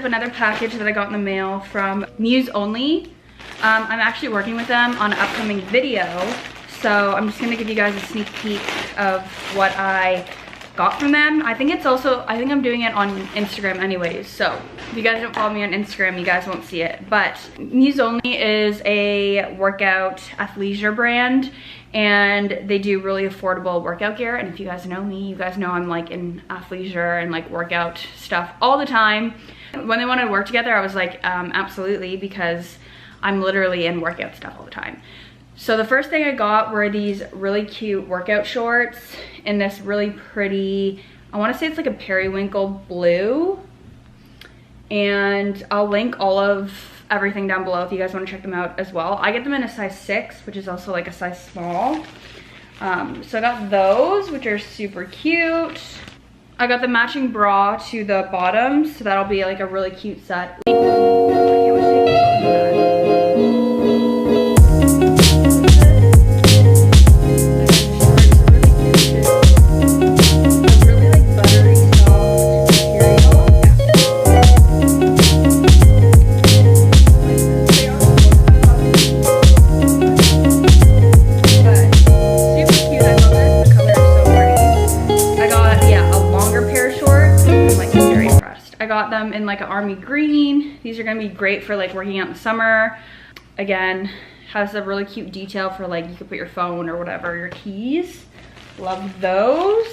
another package that I got in the mail from Musesonly. I'm actually working with them on an upcoming video, so I'm just gonna give you guys a sneak peek of what I got from them. I think I'm doing it on Instagram anyways, so if you guys don't follow me on Instagram, you guys won't see it. But Musesonly is a workout athleisure brand, and they do really affordable workout gear. And if you guys know me, you guys know I'm like in athleisure and like workout stuff all the time. When they wanted to work together, I was like, absolutely, because I'm literally in workout stuff all the time. So the first thing I got were these really cute workout shorts in this really pretty, I want to say it's like a periwinkle blue. And I'll link all of everything down below if you guys want to check them out as well. I get them in a size 6, which is also like a size small. So I got those, which are super cute. I got the matching bra to the bottoms, so that'll be like a really cute set. Got them in like an army green. These are gonna be great for like working out in the summer. Again, has a really cute detail for like you could put your phone or whatever, your keys. Love those.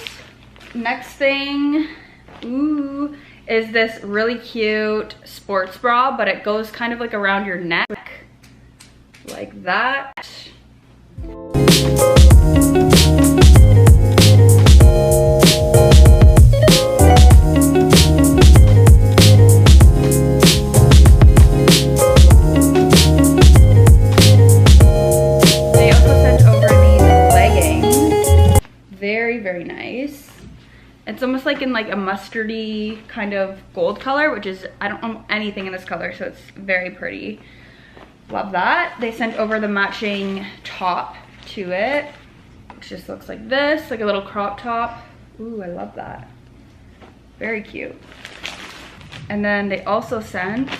Next thing, is this really cute sports bra, but it goes kind of like around your neck like that. Very nice. It's almost like in like a mustardy kind of gold color, which is, I don't know anything in this color, so it's very pretty. Love that. They sent over the matching top to it, which just looks like this, like a little crop top. Ooh, I love that. Very cute. And then they also sent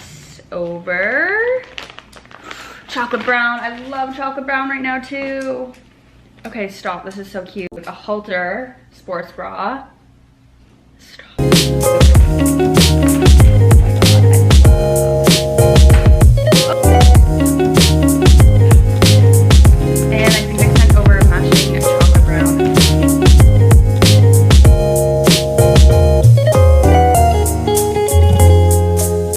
over chocolate brown. I love chocolate brown right now too. Okay, stop. This is so cute. A halter sports bra. Stop.